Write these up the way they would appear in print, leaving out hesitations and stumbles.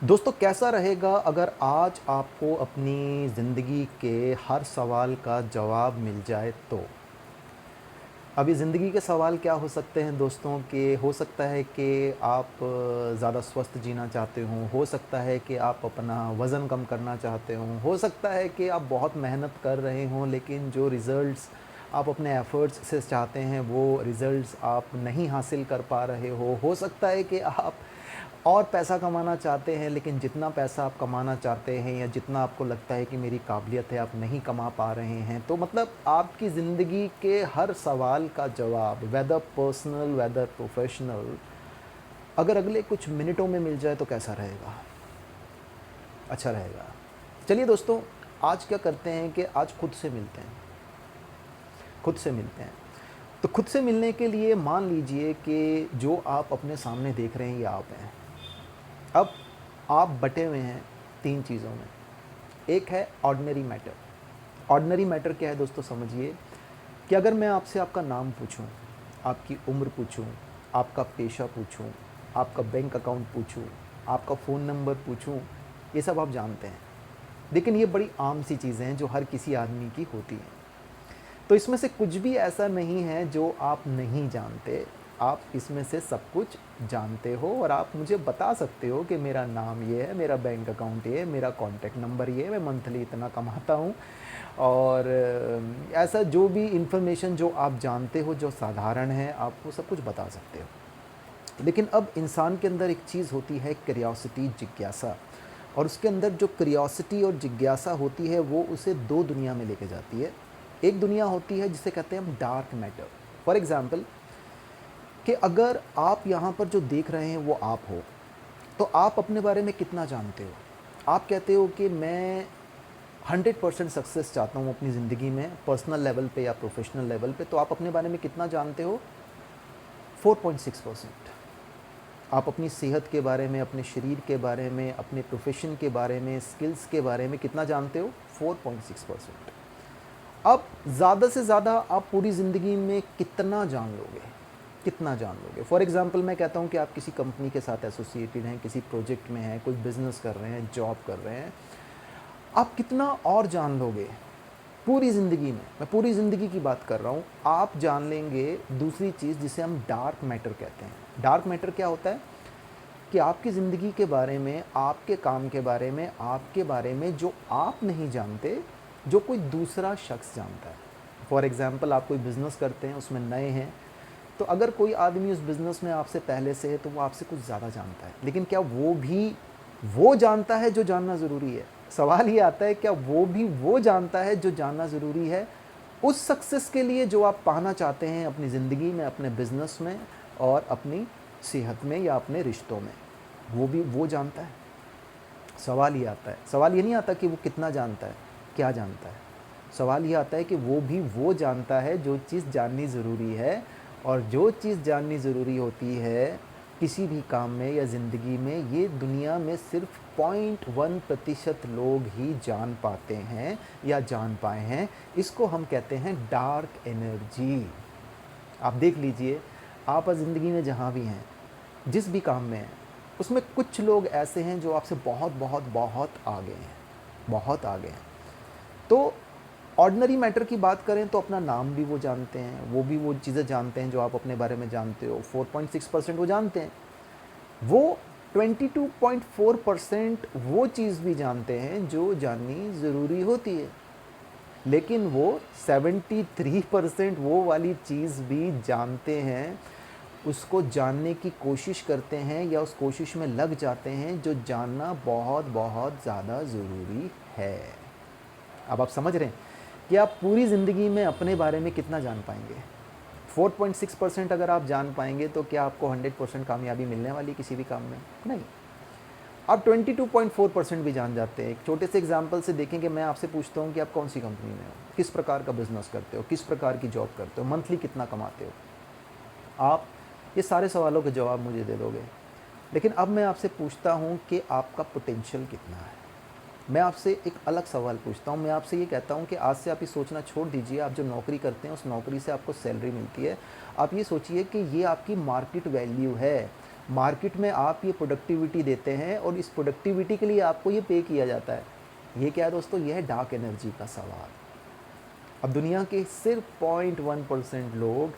दोस्तों कैसा रहेगा अगर आज आपको अपनी ज़िंदगी के हर सवाल का जवाब मिल जाए तो? अभी ज़िंदगी के सवाल क्या हो सकते हैं दोस्तों कि हो सकता है कि आप ज़्यादा स्वस्थ जीना चाहते हो सकता है कि आप अपना वज़न कम करना चाहते हो सकता है कि आप बहुत मेहनत कर रहे हों लेकिन जो रिज़ल्ट्स आप अपने एफ़र्ट्स से चाहते हैं वो रिज़ल्ट्स आप नहीं हासिल कर पा रहे हो सकता है कि आप और पैसा कमाना चाहते हैं लेकिन जितना पैसा आप कमाना चाहते हैं या जितना आपको लगता है कि मेरी काबिलियत है आप नहीं कमा पा रहे हैं। तो मतलब आपकी ज़िंदगी के हर सवाल का जवाब वेदर पर्सनल वेदर प्रोफ़ेशनल अगर अगले कुछ मिनटों में मिल जाए तो कैसा रहेगा? अच्छा रहेगा। चलिए दोस्तों, आज क्या करते हैं कि आज खुद से मिलते हैं। खुद से मिलते हैं। तो खुद से मिलने के लिए मान लीजिए कि जो आप अपने सामने देख रहे हैं ये आप हैं। अब आप बटे हुए हैं 3 चीज़ों में। एक है ऑर्डिनरी मैटर। ऑर्डिनरी मैटर क्या है दोस्तों समझिए कि अगर मैं आपसे आपका नाम पूछूं, आपकी उम्र पूछूं, आपका पेशा पूछूं, आपका बैंक अकाउंट पूछूं, आपका फ़ोन नंबर पूछूं, ये सब आप जानते हैं। लेकिन ये बड़ी आम सी चीज़ें हैं जो हर किसी आदमी की होती हैं। तो इसमें से कुछ भी ऐसा नहीं है जो आप नहीं जानते। आप इसमें से सब कुछ जानते हो और आप मुझे बता सकते हो कि मेरा नाम ये है, मेरा बैंक अकाउंट ये है, मेरा कॉन्टैक्ट नंबर ये है, मैं मंथली इतना कमाता हूँ और ऐसा जो भी इन्फॉर्मेशन जो आप जानते हो, जो साधारण है, आप वो सब कुछ बता सकते हो। लेकिन अब इंसान के अंदर एक चीज़ होती है क्यूरियोसिटी, जिज्ञासा और उसके अंदर जो क्यूरियोसिटी और जिज्ञासा होती है वो उसे 2 दुनिया में लेके जाती है। एक दुनिया होती है जिसे कहते हैं हम डार्क मैटर। फॉर एग्ज़ाम्पल कि अगर आप यहाँ पर जो देख रहे हैं वो आप हो, तो आप अपने बारे में कितना जानते हो? आप कहते हो कि मैं 100% सक्सेस चाहता हूँ अपनी ज़िंदगी में, पर्सनल लेवल पे या प्रोफ़ेशनल लेवल पे, तो आप अपने बारे में कितना जानते हो? 4.6%। आप अपनी सेहत के बारे में, अपने शरीर के बारे में, अपने प्रोफ़ेशन के बारे में, स्किल्स के बारे में कितना जानते हो? 4.6%। अब ज़्यादा से ज़्यादा आप पूरी ज़िंदगी में कितना जान लोगे? कितना जान लोगे? फॉर एग्ज़ाम्पल मैं कहता हूँ कि आप किसी कंपनी के साथ एसोसिएटेड हैं, किसी प्रोजेक्ट में हैं, कोई बिज़नेस कर रहे हैं, जॉब कर रहे हैं। आप कितना और जान लोगे? पूरी ज़िंदगी में, मैं पूरी ज़िंदगी की बात कर रहा हूँ। आप जान लेंगे दूसरी चीज़ जिसे हम डार्क मैटर कहते हैं। डार्क मैटर क्या होता है? कि आपकी ज़िंदगी के बारे में, आपके काम के बारे में, आपके बारे में जो आप नहीं जानते, जो कोई दूसरा शख्स जानता है। फॉर एग्ज़ाम्पल आप कोई बिज़नेस करते हैं, उसमें नए हैं, तो अगर कोई आदमी उस बिज़नेस में आपसे पहले से है तो वो आपसे कुछ ज़्यादा जानता है। लेकिन क्या वो भी वो जानता है जो जानना ज़रूरी है? सवाल ये आता है क्या वो भी वो जानता है जो जानना ज़रूरी है? उस सक्सेस के लिए जो आप पाना चाहते हैं अपनी ज़िंदगी में, अपने बिज़नेस में और अपनी सेहत में या अपने रिश्तों में, वो भी वो जानता है? सवाल ये आता है। सवाल ये नहीं आता कि वो कितना जानता है, क्या जानता है? सवाल ये आता है कि वो भी वो जानता है जो चीज़ जाननी ज़रूरी है और जो चीज़ जाननी ज़रूरी होती है किसी भी काम में या ज़िंदगी में, ये दुनिया में सिर्फ़ 0.1% लोग ही जान पाते हैं या जान पाए हैं। इसको हम कहते हैं डार्क एनर्जी। आप देख लीजिए, आप ज़िंदगी में जहाँ भी हैं, जिस भी काम में हैं, उसमें कुछ लोग ऐसे हैं जो आपसे बहुत बहुत बहुत आगे हैं, बहुत आगे हैं। तो ऑर्डिनरी मैटर की बात करें तो अपना नाम भी वो जानते हैं, वो भी वो चीज़ें जानते हैं जो आप अपने बारे में जानते हो। 4.6% वो जानते हैं। वो 22.4% वो चीज़ भी जानते हैं जो जाननी ज़रूरी होती है। लेकिन वो 73% वो वाली चीज़ भी जानते हैं, उसको जानने की कोशिश करते हैं या उस कोशिश में लग जाते हैं जो जानना बहुत बहुत ज़्यादा ज़रूरी है। अब आप समझ रहे हैं कि आप पूरी ज़िंदगी में अपने बारे में कितना जान पाएंगे? 4.6% अगर आप जान पाएंगे तो क्या आपको 100% कामयाबी मिलने वाली किसी भी काम में? नहीं। आप 22.4% भी जान जाते हैं। एक छोटे से एग्जांपल से देखें कि मैं आपसे पूछता हूँ कि आप कौन सी कंपनी में हो, किस प्रकार का बिजनेस करते हो, किस प्रकार की जॉब करते हो, मंथली कितना कमाते हो। आप ये सारे सवालों के जवाब मुझे दे दोगे। लेकिन अब मैं आपसे पूछता हूँ कि आपका पोटेंशियल कितना है। मैं आपसे एक अलग सवाल पूछता हूँ। मैं आपसे ये कहता हूँ कि आज से आप ये सोचना छोड़ दीजिए, आप जो नौकरी करते हैं उस नौकरी से आपको सैलरी मिलती है। आप ये सोचिए कि ये आपकी मार्केट वैल्यू है। मार्केट में आप ये प्रोडक्टिविटी देते हैं और इस प्रोडक्टिविटी के लिए आपको ये पे किया जाता है। ये क्या है दोस्तों? ये है डार्क एनर्जी का सवाल। अब दुनिया के सिर्फ 0.1% लोग,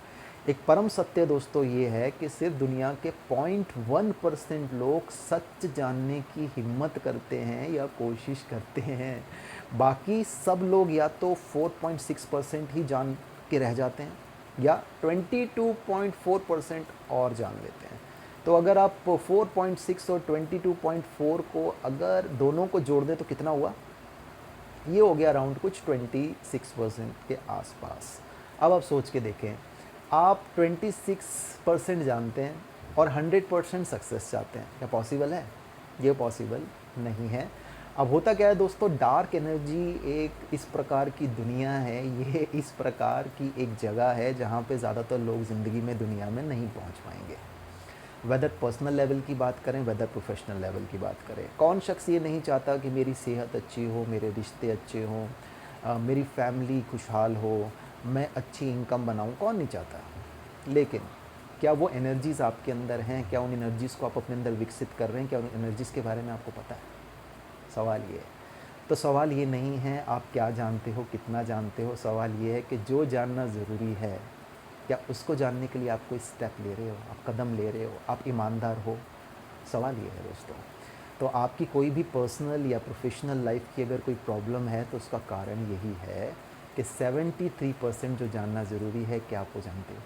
एक परम सत्य दोस्तों ये है कि सिर्फ दुनिया के 0.1% लोग सच जानने की हिम्मत करते हैं या कोशिश करते हैं। बाकी सब लोग या तो 4.6% ही जान के रह जाते हैं या 22.4% और जान लेते हैं। तो अगर आप 4.6 और 22.4 को अगर दोनों को जोड़ दें तो कितना हुआ? ये हो गया अराउंड कुछ 26% के आसपास। अब आप सोच के देखें, आप 26% जानते हैं और 100% सक्सेस चाहते हैं, क्या पॉसिबल है? ये पॉसिबल नहीं है। अब होता क्या है दोस्तों, डार्क एनर्जी एक इस प्रकार की दुनिया है, ये इस प्रकार की एक जगह है जहाँ पे ज़्यादातर लोग ज़िंदगी में, दुनिया में नहीं पहुँच पाएंगे। वेदर पर्सनल लेवल की बात करें, वेदर प्रोफेशनल लेवल की बात करें, कौन शख्स ये नहीं चाहता कि मेरी सेहत अच्छी हो, मेरे रिश्ते अच्छे हों, मेरी फैमिली खुशहाल हो, मैं अच्छी इनकम बनाऊं? कौन नहीं चाहता? लेकिन क्या वो एनर्जीज़ आपके अंदर हैं? क्या उन एनर्जीज़ को आप अपने अंदर विकसित कर रहे हैं? क्या उन एनर्जीज़ के बारे में आपको पता है? सवाल ये है। तो सवाल ये नहीं है आप क्या जानते हो, कितना जानते हो। सवाल ये है कि जो जानना ज़रूरी है, क्या उसको जानने के लिए आप कोई स्टेप ले रहे हो, आप कदम ले रहे हो, आप ईमानदार हो? सवाल ये है दोस्तों। तो आपकी कोई भी पर्सनल या प्रोफेशनल लाइफ की अगर कोई प्रॉब्लम है तो उसका कारण यही है कि 73% जो जानना ज़रूरी है, क्या आप वो जानते हो?